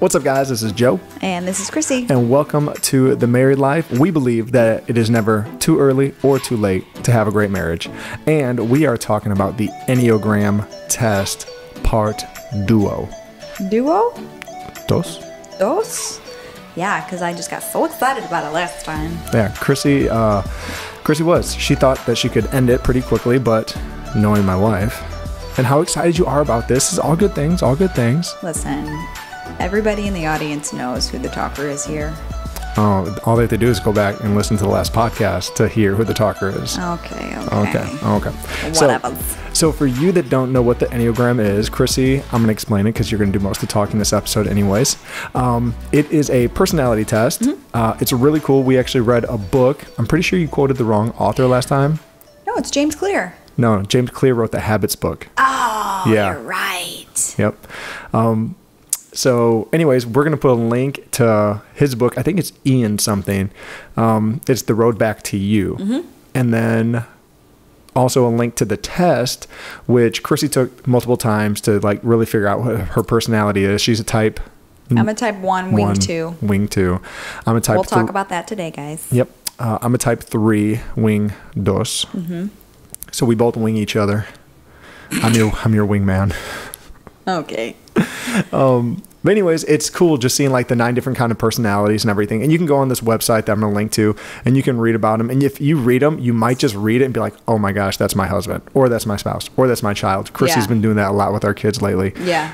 What's up, guys? This is Joe. And this is Chrissy. And welcome to The Married Life. We believe that it is never too early or too late to have a great marriage. And we are talking about the Enneagram test, part duo. Duo? Dos? Dos? Yeah, because I just got so excited about it last time. Yeah, Chrissy was. She thought that she could end it pretty quickly, but knowing my wife and how excited you are about this is all good things, all good things. Listen, everybody in the audience knows who the talker is here. Oh, all they have to do is go back and listen to the last podcast to hear who the talker is. Okay. Whatever. So for you that don't know what the Enneagram is, Chrissy, I'm going to explain it because you're going to do most of the talking this episode anyways. It is a personality test. Mm-hmm. It's really cool. We actually read a book. I'm pretty sure you quoted the wrong author last time. No, it's James Clear. No, James Clear wrote the Habits book. Oh, yeah. You're right. Yep. So anyways, we're going to put a link to his book. I think it's Ian something. It's The Road Back to You. Mm-hmm. And then also a link to the test, which Chrissy took multiple times to like really figure out what her personality is. She's a type. I'm a type 1, wing 2. Wing 2. I'm a type. We'll talk about that today, guys. Yep. I'm a type 3, wing dos. Mm-hmm. So we both wing each other. I'm your wingman. Okay. But anyways, it's cool just seeing like the 9 different kind of personalities and everything. And you can go on this website that I'm going to link to and you can read about them. And if you read them, you might just read it and be like, oh my gosh, that's my husband, or that's my spouse, or that's my child. Chrissy's been doing that a lot with our kids lately. Yeah.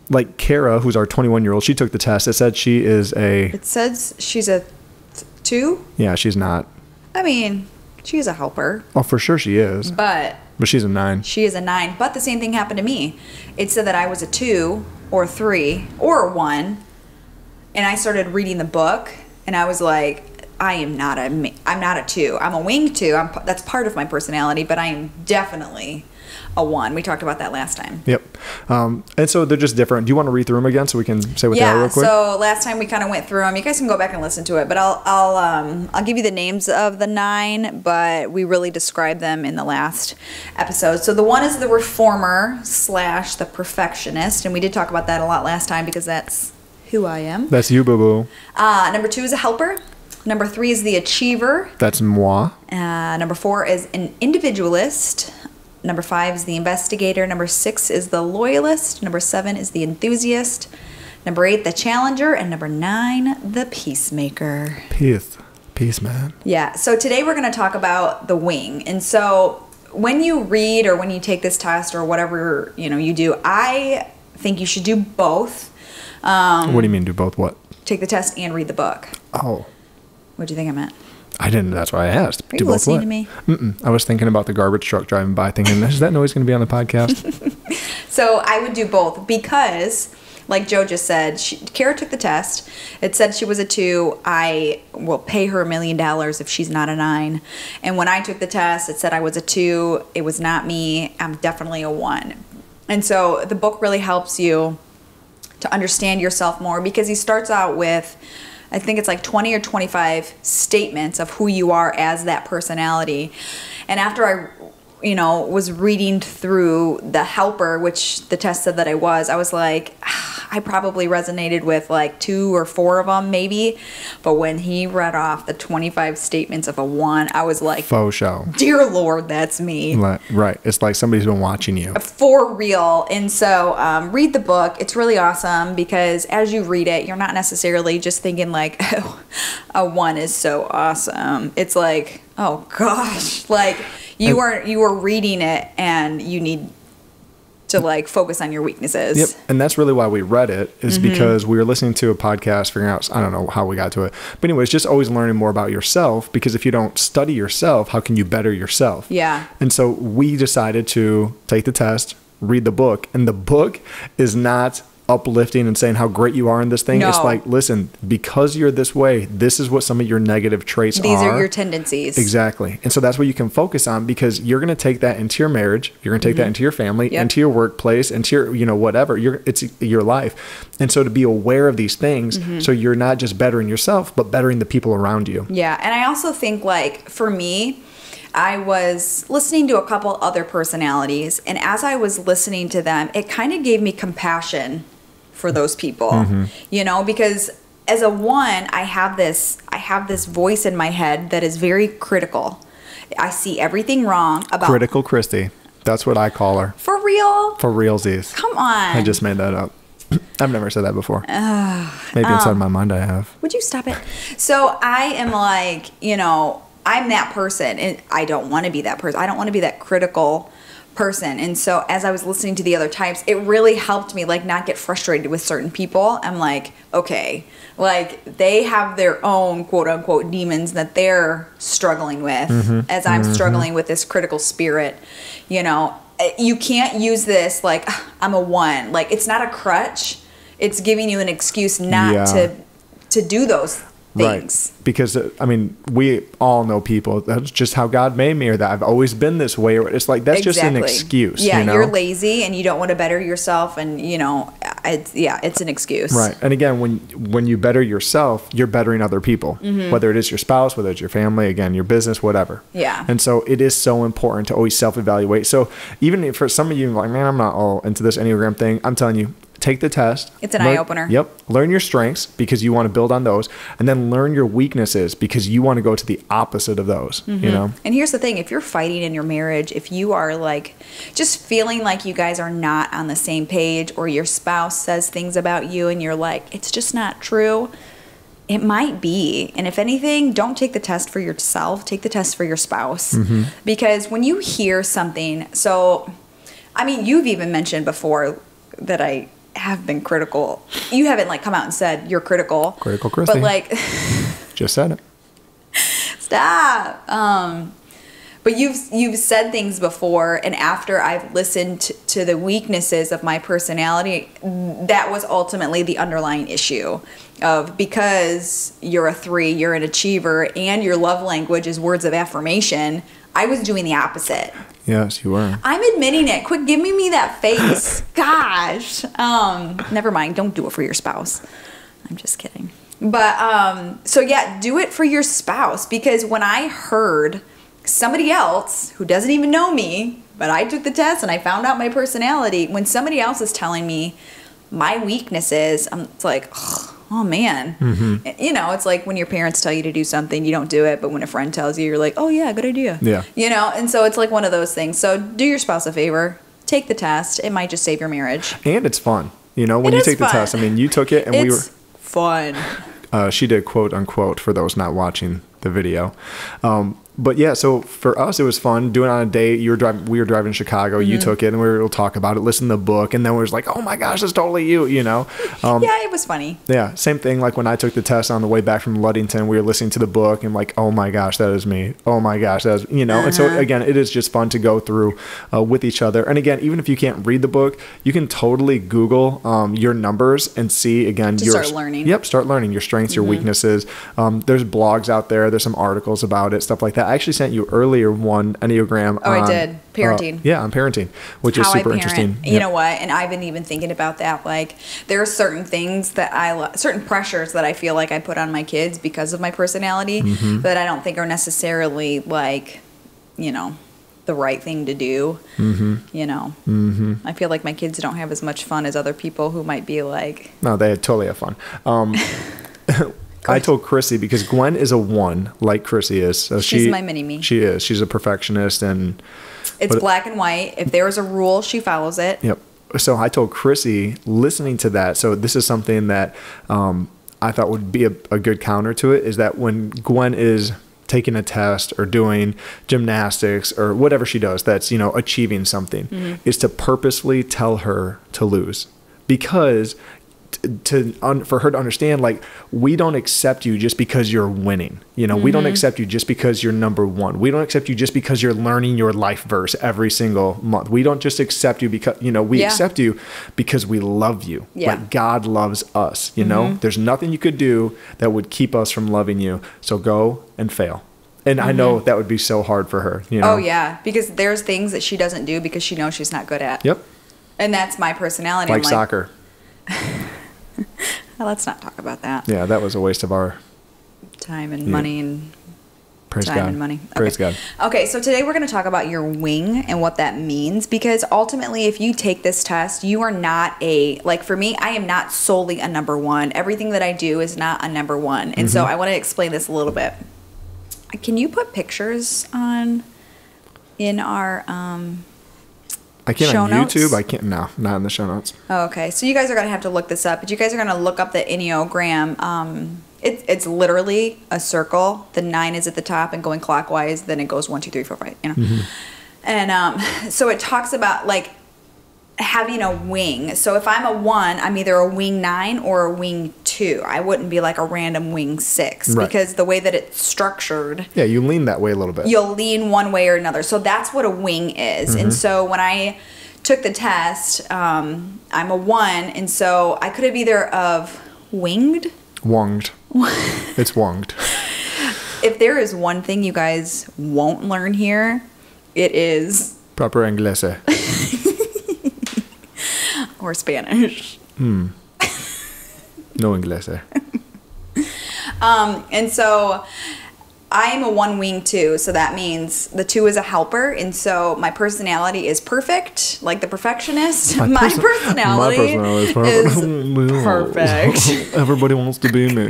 Like Kara, who's our 21-year-old, she took the test. It said she is It says she's a 2? Yeah, she's not. I mean, she's a helper. Oh, for sure she is. But she's a 9. She is a 9. But the same thing happened to me. It said that I was a 2 or 3 or a 1. And I started reading the book and I was like, I'm not a 2. I'm a wing 2. That's part of my personality, but I am definitely a 1. We talked about that last time. Yep. And so they're just different. Do you want to read through them again so we can say what they are real quick? So last time we kind of went through them. You guys can go back and listen to it, but I'll give you the names of the 9, but we really described them in the last episode. So the 1 is the reformer / the perfectionist, and we did talk about that a lot last time because that's who I am. That's you, boo-boo. Number 2 is a helper. Number 3 is the achiever. That's moi. Number 4 is an individualist. Number 5 is the investigator. Number 6 is the loyalist. Number 7 is the enthusiast. Number 8, the challenger. And number 9, the peacemaker. Peace, man. Yeah. So today we're going to talk about the wing. And so when you read or when you take this test or whatever you do, I think you should do both. What do you mean do both? What? Take the test and read the book. Oh. What do you think I meant? I didn't. That's why I asked. Are you listening to me? I was thinking about the garbage truck driving by thinking, is that noise going to be on the podcast? So I would do both because, like Joe just said, Kara took the test. It said she was a 2. I will pay her $1 million if she's not a 9. And when I took the test, it said I was a 2. It was not me. I'm definitely a 1. And so the book really helps you to understand yourself more because he starts out with, I think it's like 20 or 25 statements of who you are as that personality. And after I, was reading through the helper, which the test said that I was like, I probably resonated with like 2 or 4 of them maybe. But when he read off the 25 statements of a 1, I was like, faux show. Dear Lord, that's me. Right. It's like somebody's been watching you. For real. And so read the book. It's really awesome because as you read it, you're not necessarily just thinking like, oh, a 1 is so awesome. It's like, oh gosh, like you are reading it and you need to like focus on your weaknesses. Yep. And that's really why we read it is because we were listening to a podcast, figuring out, I don't know how we got to it. But anyways, just always learning more about yourself because if you don't study yourself, how can you better yourself? Yeah. And so we decided to take the test, read the book. And the book is not uplifting and saying how great you are in this thing. No. It's like, listen, because you're this way, this is what some of your negative traits are. These are your tendencies. Exactly. And so that's what you can focus on because you're going to take that into your marriage. You're going to take that into your family, into your workplace, into your, whatever. It's your life. And so to be aware of these things, so you're not just bettering yourself, but bettering the people around you. Yeah. And I also think like for me, I was listening to a couple other personalities, and as I was listening to them, it kind of gave me compassion for those people, you know, because as a 1, I have this voice in my head that is very critical. I see everything wrong about Critical Christy. That's what I call her. For real? For realsies. Come on. I just made that up. I've never said that before. Maybe inside my mind I have. Would you stop it? So I am like, you know, I'm that person, and I don't want to be that person. I don't want to be that critical person. And so as I was listening to the other types, it really helped me like not get frustrated with certain people. I'm like, okay, like they have their own quote unquote demons that they're struggling with, as I'm struggling with this critical spirit. You know, you can't use this like I'm a 1. Like it's not a crutch. It's giving you an excuse not to do those things. Right. Because, I mean, we all know people. That's just how God made me, or that I've always been this way. Or it's like, that's just an excuse. Yeah, you know? You're lazy and you don't want to better yourself. And, you know, it's an excuse. Right. And again, when you better yourself, you're bettering other people, whether it is your spouse, whether it's your family, again, your business, whatever. Yeah. And so it is so important to always self-evaluate. So even for some of you, like, man, I'm not all into this Enneagram thing. I'm telling you, take the test. It's an eye-opener. Yep. Learn your strengths because you want to build on those, and then learn your weaknesses because you want to go to the opposite of those, you know? And here's the thing. If you're fighting in your marriage, if you are like just feeling like you guys are not on the same page, or your spouse says things about you and you're like, it's just not true, it might be. And if anything, don't take the test for yourself. Take the test for your spouse. Because when you hear something, so, I mean, you've even mentioned before that I have been critical. You haven't like come out and said you're critical. Critical Christy. But like just said it. Stop. But you've said things before, and after I've listened to the weaknesses of my personality, that was ultimately the underlying issue of, because you're a 3, you're an achiever, and your love language is words of affirmation, I was doing the opposite. Yes, you were. I'm admitting it. Quit giving me that face. Gosh. Never mind. Don't do it for your spouse. I'm just kidding. But, so yeah, do it for your spouse. Because when I heard somebody else who doesn't even know me, but I took the test and I found out my personality, when somebody else is telling me my weaknesses, it's like, oh man. You know, it's like when your parents tell you to do something, you don't do it, but when a friend tells you, you're like, oh yeah, good idea. Yeah. You know, and so it's like one of those things. So do your spouse a favor, take the test. It might just save your marriage. And it's fun. You know, when you take the test, I mean, you took it and we were fun. She did quote unquote for those not watching the video. But yeah, so for us, it was fun doing it on a date. We were driving to Chicago. You took it, and we were able to talk about it, listen to the book, and then we was like, "Oh my gosh, that's totally you," you know. Yeah, it was funny. Yeah, same thing. Like when I took the test on the way back from Ludington, we were listening to the book, and like, "Oh my gosh, that is me." Oh my gosh, that is, you know. And so again, it is just fun to go through with each other. And again, even if you can't read the book, you can totally Google your numbers and see again. Start learning. Yep, start learning your strengths, your weaknesses. There's blogs out there. There's some articles about it, stuff like that. I actually sent you earlier one Enneagram. Oh, I did. Parenting. Yeah, on parenting, which is super interesting. You know what? And I've been even thinking about that. Like, there are certain things that certain pressures that I feel like I put on my kids because of my personality that I don't think are necessarily like, you know, the right thing to do. You know, I feel like my kids don't have as much fun as other people who might be like. No, they totally have fun. I told Chrissy, because Gwen is a 1, like Chrissy is. So she's my mini-me. She is. She's a perfectionist, and it's black and white. If there is a rule, she follows it. Yep. So I told Chrissy, listening to that, so this is something that I thought would be a good counter to it, is that when Gwen is taking a test or doing gymnastics or whatever she does that's, you know, achieving something, is to purposefully tell her to lose. Because for her to understand, like, we don't accept you just because you're winning. You know, we don't accept you just because you're number 1. We don't accept you just because you're learning your life verse every single month. We don't just accept you because, you know, we accept you because we love you. Like God loves us, you know. There's nothing you could do that would keep us from loving you. So go and fail. And I know that would be so hard for her, you know. Oh yeah, because there's things that she doesn't do because she knows she's not good at. Yep. And that's my personality. Like soccer. Well, let's not talk about that. Yeah, that was a waste of our time and money and Praise Time God. and money. Praise God. Okay, so today we're going to talk about your wing and what that means, because ultimately if you take this test, you are not like for me, I am not solely a number one. Everything that I do is not a number one. And so I want to explain this a little bit. Can you put pictures in our I can't show on notes? YouTube. I can't. No, not in the show notes. Oh, okay. So you guys are going to have to look this up, but you guys are going to look up the Enneagram. It's literally a circle. The 9 is at the top and going clockwise. Then it goes 1, 2, 3, 4, 5. You know, and so it talks about like having a wing. So if I'm a 1, I'm either a wing 9 or a wing 2. I wouldn't be like a random wing 6 because the way that it's structured. Yeah, you lean that way a little bit. You'll lean one way or another. So that's what a wing is. And so when I took the test, I'm a 1, and so I could have either of winged. Wonged. It's wonged. If there is one thing you guys won't learn here, it is Proper English. or Spanish. No English. And so I am a 1 wing 2, so that means the 2 is a helper, and so my personality is perfect, like the perfectionist. My personality is perfect. Everybody wants to be me.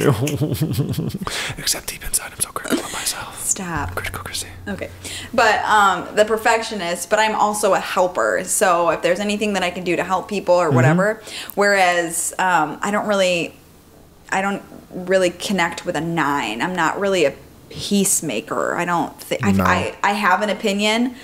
Except deep inside, I'm so critical of myself. Stop. Criticocracy. Okay. But the perfectionist, but I'm also a helper. So if there's anything that I can do to help people or whatever, whereas I don't really connect with a 9. I'm not really a peacemaker. I don't think I have an opinion.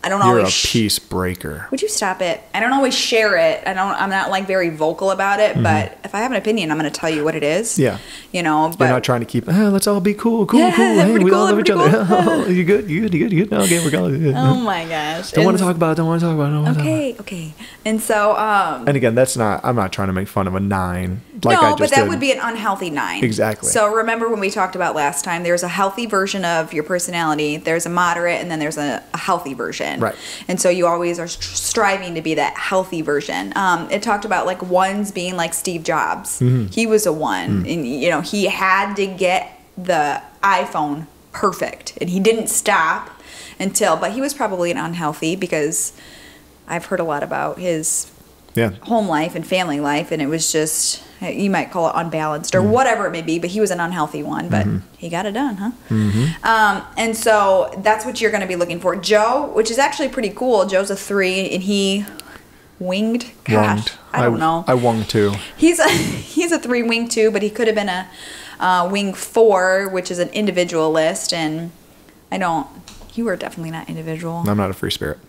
I don't You're always a peace breaker. Would you stop it? I don't always share it. I'm not like very vocal about it, but if I have an opinion, I'm going to tell you what it is. Yeah. You know, but you're not trying to keep, let's all be cool. Yeah, Hey, we all love each cool. other. You good? Okay, we're going. Oh my gosh. Don't want to talk about it. Okay. And so and again, I'm not trying to make fun of a 9. Like no, I just but that did. would be an unhealthy 9. Exactly. So remember when we talked about last time, there's a healthy version of your personality, there's a moderate, and then there's a healthy version. Right. And so you always are striving to be that healthy version. It talked about like 1s being like Steve Jobs. He was a 1, and you know he had to get the iPhone perfect, and he didn't stop but he was probably an unhealthy, because I've heard a lot about his home life and family life, and it was just, you might call it unbalanced or whatever it may be, but he was an unhealthy one, but he got it done, huh? And so that's what you're going to be looking for. Joe, which is actually pretty cool, Joe's a 3, and he winged. Gosh, I don't know. I wung too. He's a 3 wing 2, but he could have been a wing 4, which is an individualist, and you were definitely not individual. I'm not a free spirit.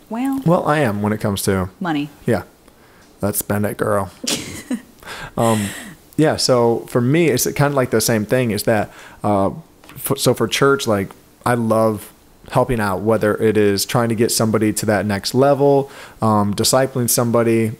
Well, I am when it comes to money. Yeah. Let's spend it, girl. Yeah, so for me, it's kind of like the same thing, is that, so for church, like, I love helping out, whether it is trying to get somebody to that next level, discipling somebody,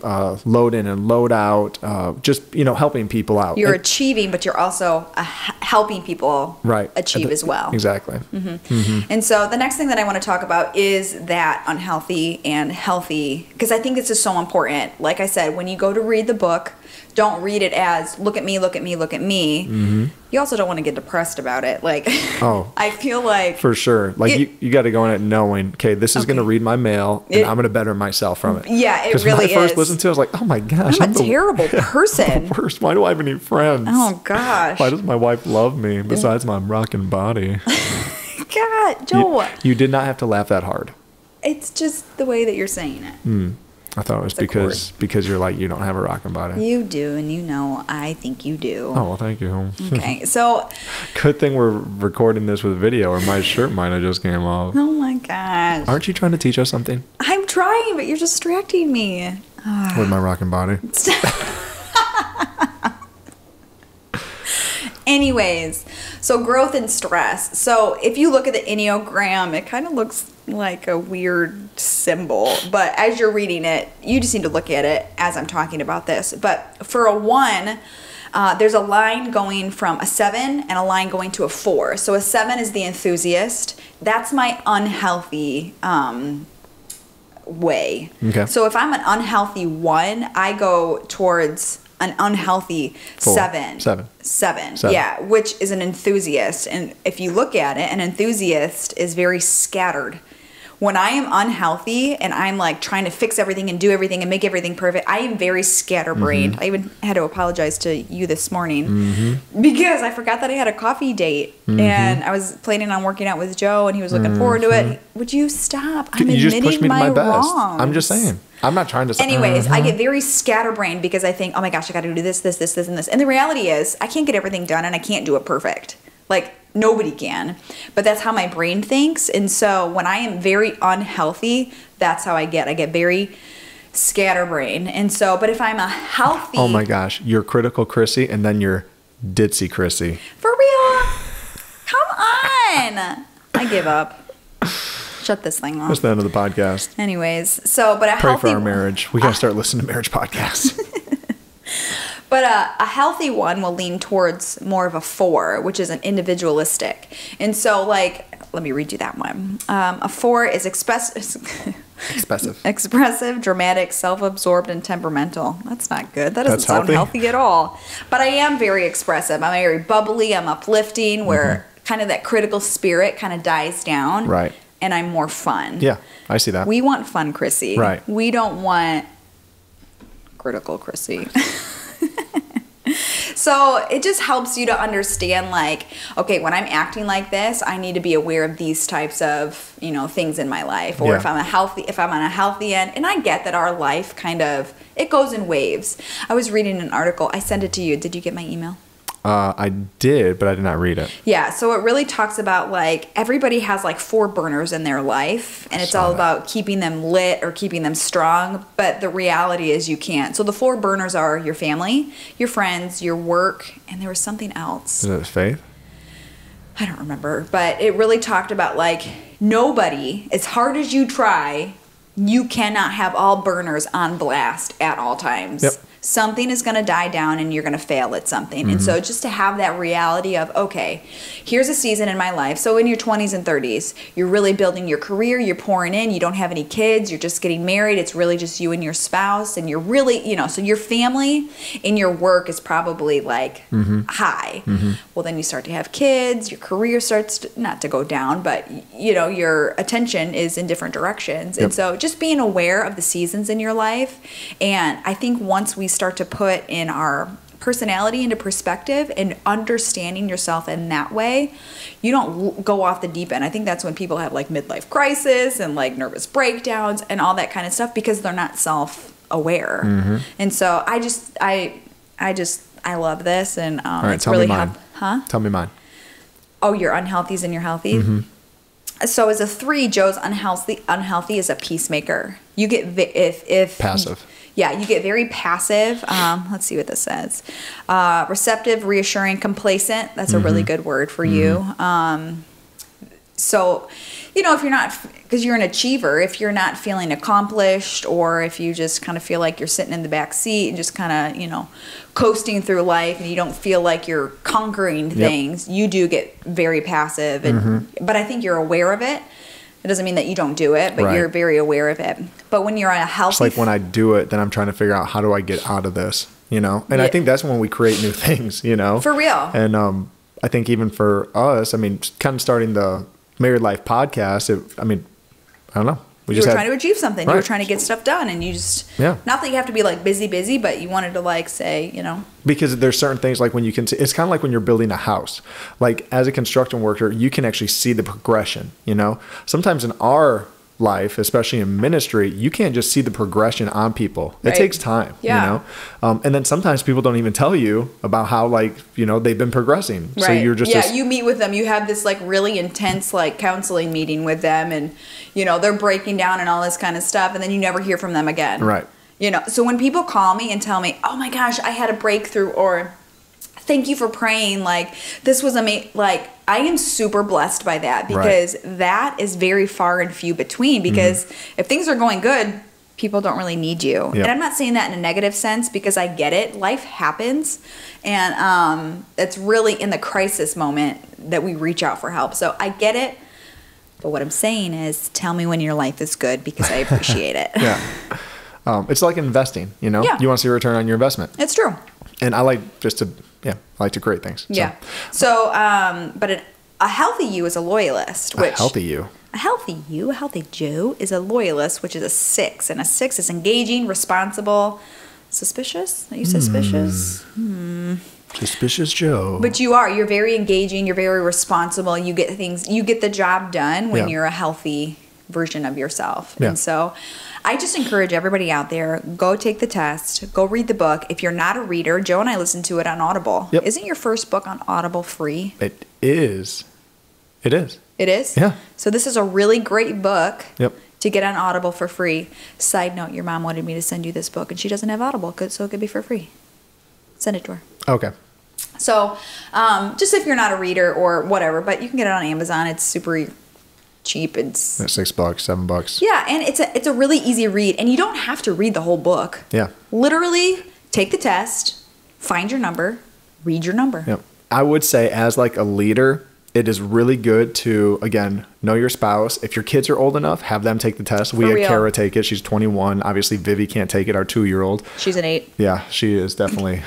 load in and load out, just, helping people out. You're achieving, but you're also helping people achieve as well. Exactly. And so the next thing that I want to talk about is that unhealthy and healthy, because I think this is so important. Like I said, when you go to read the book, don't read it as look at me, look at me, look at me. You also don't want to get depressed about it. Like, I feel like for sure. Like you got to go in it knowing, okay, this is going to read my mail, and I'm going to better myself from it. Yeah, it really is. When I first listened to it, I was like, oh my gosh, I'm a terrible person. The worst. Why do I have any friends? Oh gosh. Why does my wife love me besides my rocking body? God, Joel. You did not have to laugh that hard. It's just the way that you're saying it. I thought it was because you're like, you don't have a rocking body. You do, and I think you do. Oh, well, thank you. Okay, so. Good thing we're recording this with video, or my shirt might have just came off. Oh my gosh. Aren't you trying to teach us something? I'm trying, but you're distracting me. With my rocking body. Anyways, so growth and stress. So if you look at the Enneagram, it kind of looks like a weird symbol, but as you're reading it, you just need to look at it as I'm talking about this. But for a 1, there's a line going from a 7 and a line going to a 4. So a 7 is the enthusiast. That's my unhealthy way. Okay. So if I'm an unhealthy 1, I go towards an unhealthy 7. 7. Yeah, which is an enthusiast. And if you look at it, an enthusiast is very scattered. When I am unhealthy and I'm like trying to fix everything and do everything and make everything perfect, I am very scatterbrained. I even had to apologize to you this morning because I forgot that I had a coffee date and I was planning on working out with Joe and he was looking forward to it. Would you stop? I'm you just pushed admitting me to my best. wrongs. I'm just saying. I'm not trying to say. Anyways, I get very scatterbrained because I think, oh my gosh, I got to do this, this, this, this, and this. And the reality is I can't get everything done and I can't do it perfect. Like, nobody can. But that's how my brain thinks. And so when I am very unhealthy, that's how I get. I get very scatterbrained. And so, but if I'm a healthy... Oh my gosh. You're critical Chrissy and then you're ditzy Chrissy. For real? Come on. I give up. Shut this thing off. That's the end of the podcast. Anyways, so, but a Pray healthy... for our marriage. We got to start listening to marriage podcasts. But a healthy one will lean towards more of a 4, which is an individualistic. And so, like, let me read you that one. A 4 is expressive, dramatic, self-absorbed, and temperamental. That's not good. That doesn't sound healthy at all. But I am very expressive. I'm very bubbly. I'm uplifting, where kind of that critical spirit kind of dies down. Right. And I'm more fun. Yeah, I see that. We want fun, Chrissy. Right. We don't want critical Chrissy. So it just helps you to understand, like, okay, when I'm acting like this, I need to be aware of these types of, you know, things in my life. Or if I'm on a healthy end, and I get that our life kind of, it goes in waves. I was reading an article. I sent it to you. Did you get my email? I did, but I did not read it. Yeah, so it really talks about, like, everybody has like 4 burners in their life, and it's all about keeping them lit or keeping them strong, but the reality is you can't. So the 4 burners are your family, your friends, your work, and there was something else. Is it faith? I don't remember, but it really talked about, like, nobody, as hard as you try, you cannot have all burners on blast at all times. Yep. Something is going to die down and you're going to fail at something. And so just to have that reality of, okay, here's a season in my life. So in your 20s and 30s, you're really building your career, you're pouring in, you don't have any kids, you're just getting married. It's really just you and your spouse, and you're really, you know, so your family and your work is probably like high. Well, then you start to have kids, your career starts to, not to go down, but, you know, your attention is in different directions. And so just being aware of the seasons in your life. And I think once we start to put in our personality into perspective and understanding yourself in that way, you don't go off the deep end. I think that's when people have like midlife crisis and like nervous breakdowns and all that kind of stuff, because they're not self-aware. And so I love this, and all right, it's tell really me mine. Tell me mine. Oh, your unhealthies and your healthy. So as a 3, Joe's unhealthy is a peacemaker. You get if passive. Yeah, you get very passive. Let's see what this says. Receptive, reassuring, complacent. That's a really good word for you. So, you know, if you're not, because you're an achiever, if you're not feeling accomplished, or if you just kind of feel like you're sitting in the back seat and just kind of, you know, coasting through life, and you don't feel like you're conquering things, you do get very passive. And but I think you're aware of it. It doesn't mean that you don't do it, but you're very aware of it. But when you're on a healthy... It's like when I do it, then I'm trying to figure out, how do I get out of this, you know? And I think that's when we create new things, you know? For real. And I think even for us, I mean, kind of starting the Married Life podcast, I don't know. You were trying to achieve something. You were trying to get stuff done, and you just... Yeah. Not that you have to be like busy, but you wanted to like say, you know... Because there's certain things, like when you can see... It's kind of like when you're building a house. Like as a construction worker, you can actually see the progression, you know? Sometimes in our life, especially in ministry, you can't just see the progression on people. It takes time, you know? And then sometimes people don't even tell you about how, like, you know, they've been progressing. So you're just... you meet with them. You have this like really intense like counseling meeting with them, and, you know, they're breaking down and all this kind of stuff, and then you never hear from them again. Right. You know, so when people call me and tell me, oh my gosh, I had a breakthrough, or thank you for praying, like this was amazing, like I am super blessed by that, because that is very far and few between, because if things are going good, people don't really need you. And I'm not saying that in a negative sense, because I get it. Life happens, and it's really in the crisis moment that we reach out for help. So I get it. But what I'm saying is, tell me when your life is good, because I appreciate it. It's like investing, you know, Yeah. you want to see a return on your investment. It's true. And I like I like to create things. So. Yeah. So, but a healthy you is a loyalist. Which, A healthy you. A healthy you, a healthy Joe, is a loyalist, which is a 6. And a 6 is engaging, responsible, suspicious. Are you suspicious? Suspicious Joe. But you're very engaging, you're very responsible, you get the job done when you're a healthy version of yourself. Yeah. And so I just encourage everybody out there, go take the test, go read the book. If you're not a reader, Joe and I listened to it on Audible. Yep. Isn't your first book on Audible free? It is. It is. It is? Yeah. So this is a really great book. Yep. To get on Audible for free. Side note, your mom wanted me to send you this book, and she doesn't have Audible, so it could be for free. Send it to her. Okay. So, just if you're not a reader or whatever, but you can get it on Amazon. It's super cheap. It's $6, $7. yeah, and it's a really easy read, and you don't have to read the whole book. Yeah. Literally, take the test, find your number, read your number. Yep. I would say as like a leader, it is really good to, again, know your spouse. If your kids are old enough, have them take the test. We For had real. Kara take it. She's 21. Obviously, Vivi can't take it, our 2-year-old. She's an 8. Yeah, she is definitely.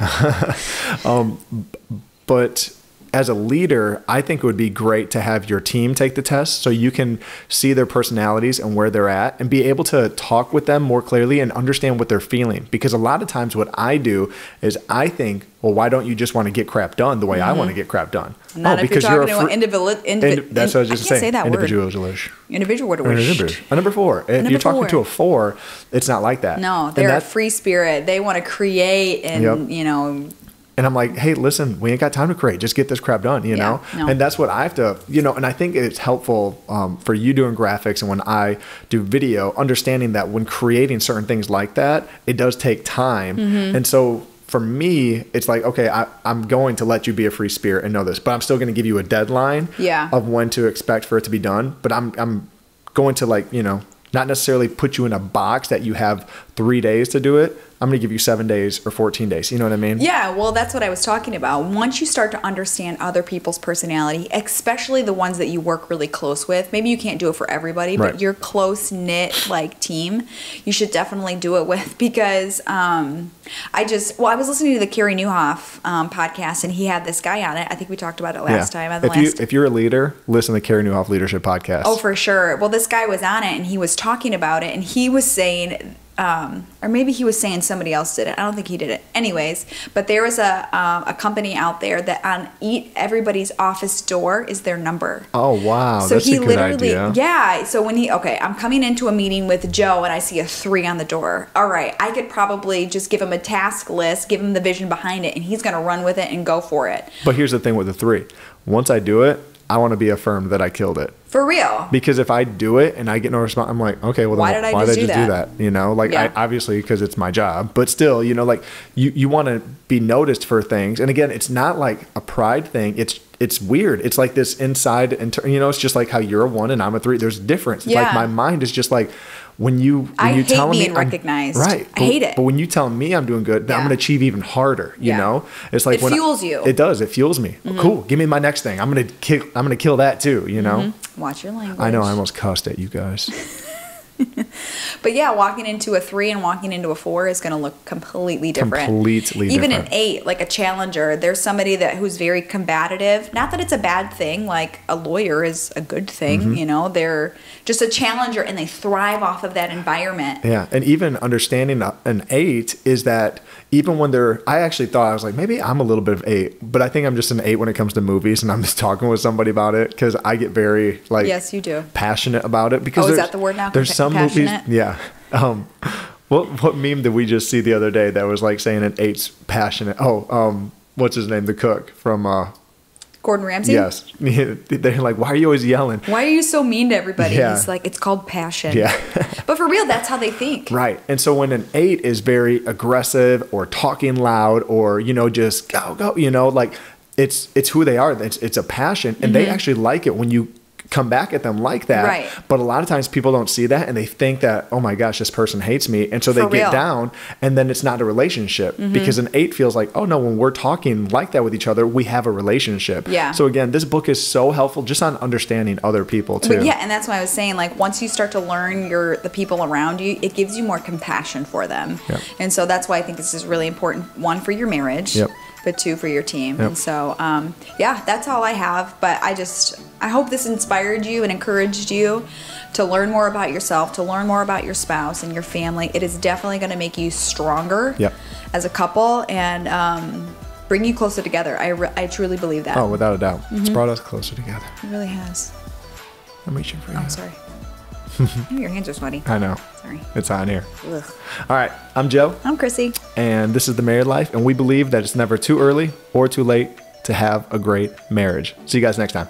But as a leader, I think it would be great to have your team take the test so you can see their personalities and where they're at and be able to talk with them more clearly and understand what they're feeling. Because a lot of times what I do is I think, well, why don't you just want to get crap done the way I want to get crap done? Not if you're talking to an individual. That's what I was just saying. Say that Individual. word. Individual. A number 4. If you're talking to a 4, it's not like that. No, they're a free spirit. They want to create and, And I'm like, hey, listen, we ain't got time to create. Just get this crap done, you know? No. And that's what I have to, and I think it's helpful for you doing graphics and when I do video, understanding that when creating certain things like that, it does take time. And so for me, it's like, okay, I'm going to let you be a free spirit and know this, but I'm still going to give you a deadline of when to expect for it to be done. But I'm going to not necessarily put you in a box that you have 3 days to do it. I'm going to give you 7 days or 14 days. You know what I mean? Yeah, well, that's what I was talking about. Once you start to understand other people's personality, especially the ones that you work really close with, maybe you can't do it for everybody, but your close-knit team, you should definitely do it with because I was listening to the Carey Nieuwhof podcast, and he had this guy on it. I think we talked about it last time. If you're a leader, listen to the Carey Nieuwhof Leadership Podcast. Oh, for sure. Well, this guy was on it, and he was talking about it, and he was saying... or maybe he was saying somebody else did it. I don't think he did it. Anyways, but there was a company out there that on everybody's office door is their number. Oh, wow. So that's he a good literally, idea. yeah. So when I'm coming into a meeting with Joe and I see a 3 on the door. All right, I could probably just give him a task list, give him the vision behind it, and he's going to run with it and go for it. But here's the thing with the 3. Once I do it, I want to be affirmed that I killed it. For real. Because if I do it and I get no response, I'm like, okay, well, why then did why I did I just do that? I obviously because it's my job, but still, you want to be noticed for things. And again, it's not like a pride thing. It's weird. It's like this inside, it's just like how you're a 1 and I'm a 3. There's a difference. It's like my mind is just like, when you tell me being recognized. Right. I hate it. But when you tell me I'm doing good, then I'm going to achieve even harder. You know, it's like it fuels you. It does. It fuels me. Cool. Give me my next thing. I'm going to kill that too. You know. Watch your language. I know. I almost cussed at you guys. But yeah, walking into a 3 and walking into a 4 is going to look completely different. Even an 8, like a challenger, there's somebody who's very combative. Not that it's a bad thing, like a lawyer is a good thing, they're just a challenger and they thrive off of that environment. Yeah, and even understanding an 8 is that even when I actually thought, I was like, maybe I'm a little bit of 8, but I think I'm just an 8 when it comes to movies, and I'm just talking with somebody about it because I get very yes, you do, passionate about it. Because is that the word now? There's some movies, yeah. What meme did we just see the other day that was like saying an 8's passionate? What's his name? The cook from Gordon Ramsay? Yes. They're like, why are you always yelling? Why are you so mean to everybody? Yeah. He's like, it's called passion. Yeah. But for real, that's how they think. Right. And so when an 8 is very aggressive or talking loud or, just go, it's who they are. It's a passion. And they actually like it when you come back at them like that. Right. But a lot of times people don't see that and they think that, oh my gosh, this person hates me. And so they For get real. down, and then it's not a relationship, because an 8 feels like, oh no, when we're talking like that with each other, we have a relationship. Yeah. So again, this book is so helpful just on understanding other people too. But yeah, and that's why I was saying, like, once you start to learn the people around you, it gives you more compassion for them. Yep. And so that's why I think this is really important, one, for your marriage, Yep. but two, for your team. Yep. And so, yeah, that's all I have. But I hope this inspired you and encouraged you to learn more about yourself, to learn more about your spouse and your family. It is definitely going to make you stronger Yep. as a couple, and bring you closer together. I truly believe that. Oh, without a doubt. It's brought us closer together. It really has. I'm reaching for you. Oh, sorry. Your hands are sweaty. I know. Sorry. It's on here. Ugh. All right. I'm Joe, I'm Chrissy. and this is The Married Life, and we believe that it's never too early or too late to have a great marriage. See you guys next time.